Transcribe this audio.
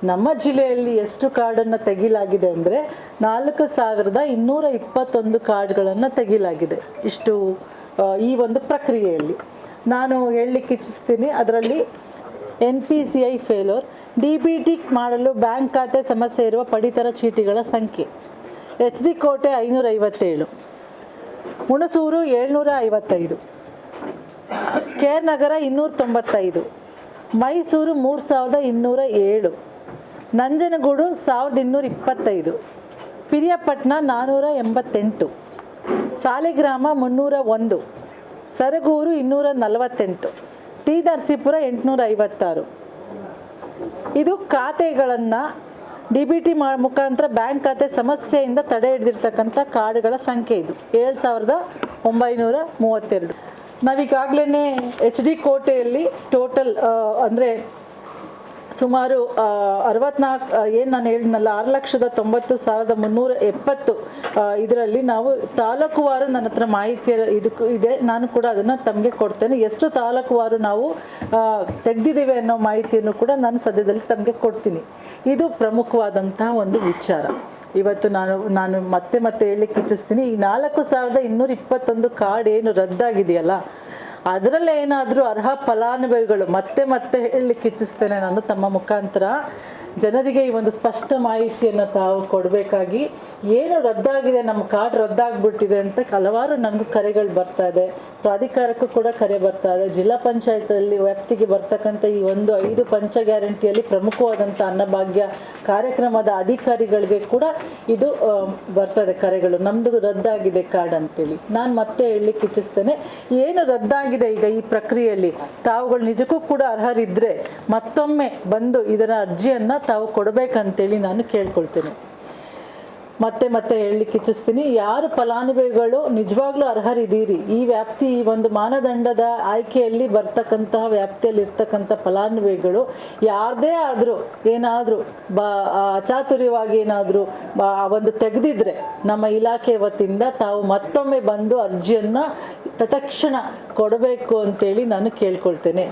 ನಮ್ಮ ಜಿಲ್ಲೆಯಲ್ಲಿ ಎಷ್ಟು ಕಾರ್ಡನ್ನು ತೆಗಿಲಾಗಿದೆ ಅಂದರೆ 4221 ಕಾರ್ಡ್ಗಳನ್ನು ತೆಗಿಲಾಗಿದೆ ಇಷ್ಟು ಈ ಒಂದು ಪ್ರಕ್ರಿಯೆಯಲ್ಲಿ. ನಾನು ಹೇಳಲಿಕ್ಕೆ ಇಚ್ಛಿಸ್ತೀನಿ, ಅದರಲ್ಲಿ NPCI ಫೇಲ್ಯೂರ್, DBT ಮಾಡಲು ಬ್ಯಾಂಕ್ ಖಾತೆ ಸಮಸ್ಯೆ ಇರುವ ಪಡಿತರ ಚೀಟಿಗಳ ಸಂಖ್ಯೆ HD ಕೋಟೆ 557, ಹುಣಸೂರು 755, KR ನಗರ 295, ಮೈಸೂರು 3207, ನಂಜನಗೂಡು 1225, ಪಿರಿಯಾಪಟ್ಟಣ 488, ಸಾಲಿಗ್ರಾಮ 301, ಸರಗೂರು 248, ಟಿ ನರಸೀಪುರ 856. ಇದು ಖಾತೆಗಳನ್ನು DBT ಮುಖಾಂತರ ಬ್ಯಾಂಕ್ ಖಾತೆ ಸಮಸ್ಯೆಯಿಂದ ತಡೆ ಹಿಡಿದಿರ್ತಕ್ಕಂಥ ಕಾರ್ಡ್ಗಳ ಸಂಖ್ಯೆ. ಇದು 7932. ನಾವೀಗಾಗಲೇ HD ಕೋಟೆಯಲ್ಲಿ ಟೋಟಲ್ ಅಂದರೆ ಸುಮಾರು 64 ಏನು ನಾನು ಹೇಳಿದ್ನಲ್ಲ 6,90,370 ಇದರಲ್ಲಿ ನಾವು ತಾಲೂಕುವಾರು ನನ್ನ ಹತ್ರ ಮಾಹಿತಿ ಇದೆ. ನಾನು ಕೂಡ ಅದನ್ನು ತಮಗೆ ಕೊಡ್ತೇನೆ. ಎಷ್ಟು ತಾಲೂಕುವಾರು ನಾವು ತೆಗೆದಿದ್ದೇವೆ ಅನ್ನೋ ಮಾಹಿತಿಯನ್ನು ಕೂಡ ನಾನು ಸದ್ಯದಲ್ಲಿ ತಮಗೆ ಕೊಡ್ತೀನಿ. ಇದು ಪ್ರಮುಖವಾದಂತಹ ಒಂದು ವಿಚಾರ. ಇವತ್ತು ನಾನು ಮತ್ತೆ ಹೇಳಲಿಕ್ಕೆ ಇಚ್ಛಿಸ್ತೀನಿ, ಈ 4221 ಕಾರ್ಡ್ ಏನು ರದ್ದಾಗಿದೆಯಲ್ಲ, ಅದರಲ್ಲಿ ಏನಾದರೂ ಅರ್ಹ ಫಲಾನುಭವಿಗಳು ಮತ್ತೆ ಹೇಳಲಿಕ್ಕೆ ಇಚ್ಛಿಸ್ತೇನೆ ನಾನು ತಮ್ಮ ಮುಖಾಂತರ ಜನರಿಗೆ ಈ ಒಂದು ಸ್ಪಷ್ಟ ಮಾಹಿತಿಯನ್ನು ತಾವು ಕೊಡಬೇಕಾಗಿ. ಏನು ರದ್ದಾಗಿದೆ, ನಮ್ಮ ಕಾರ್ಡ್ ರದ್ದಾಗ್ಬಿಟ್ಟಿದೆ ಅಂತ ಹಲವಾರು ನನಗೂ ಕರೆಗಳು ಬರ್ತಾ ಇದೆ. ಪ್ರಾಧಿಕಾರಕ್ಕೂ ಕೂಡ ಕರೆ ಬರ್ತಾ ಇದೆ. ಜಿಲ್ಲಾ ಪಂಚಾಯತಲ್ಲಿ ವ್ಯಾಪ್ತಿಗೆ ಬರ್ತಕ್ಕಂಥ ಈ ಒಂದು 5 ಪಂಚ ಗ್ಯಾರಂಟಿಯಲ್ಲಿ ಪ್ರಮುಖವಾದಂಥ ಅನ್ನಭಾಗ್ಯ ಕಾರ್ಯಕ್ರಮದ ಅಧಿಕಾರಿಗಳಿಗೆ ಕೂಡ ಇದು ಬರ್ತದೆ ಕರೆಗಳು, ನಮ್ಮದು ರದ್ದಾಗಿದೆ ಕಾರ್ಡ್ ಅಂತೇಳಿ. ನಾನು ಮತ್ತೆ ಹೇಳಲಿಕ್ಕೆ ಇಚ್ಛಿಸ್ತೇನೆ, ಏನು ರದ್ದಾಗಿದೆ ಈಗ ಈ ಪ್ರಕ್ರಿಯೆಯಲ್ಲಿ ತಾವುಗಳು ನಿಜಕ್ಕೂ ಕೂಡ ಅರ್ಹರಿದ್ದರೆ ಮತ್ತೊಮ್ಮೆ ಬಂದು ಇದರ ಅರ್ಜಿಯನ್ನು ತಾವು ಕೊಡಬೇಕಂತೇಳಿ ನಾನು ಕೇಳ್ಕೊಳ್ತೇನೆ. ಮತ್ತೆ ಹೇಳಲಿಕ್ಕೆ ಇಚ್ಛಿಸ್ತೀನಿ, ಯಾರು ಫಲಾನುಭವಿಗಳು ನಿಜವಾಗ್ಲೂ ಅರ್ಹರಿದ್ದೀರಿ, ಈ ಒಂದು ಮಾನದಂಡದ ಆಯ್ಕೆಯಲ್ಲಿ ಬರ್ತಕ್ಕಂತಹ ವ್ಯಾಪ್ತಿಯಲ್ಲಿ ಇರ್ತಕ್ಕಂಥ ಫಲಾನುಭವಿಗಳು ಯಾರದೇ ಆದರೂ ಏನಾದರೂ ಅಚಾತುರ್ಯವಾಗಿ ಏನಾದರೂ ಒಂದು ತೆಗೆದಿದ್ರೆ ನಮ್ಮ ಇಲಾಖೆ ವತಿಯಿಂದ ತಾವು ಮತ್ತೊಮ್ಮೆ ಬಂದು ಅರ್ಜಿಯನ್ನು ತತ್ಕ್ಷಣ ಕೊಡಬೇಕು ಅಂತೇಳಿ ನಾನು ಕೇಳ್ಕೊಳ್ತೇನೆ.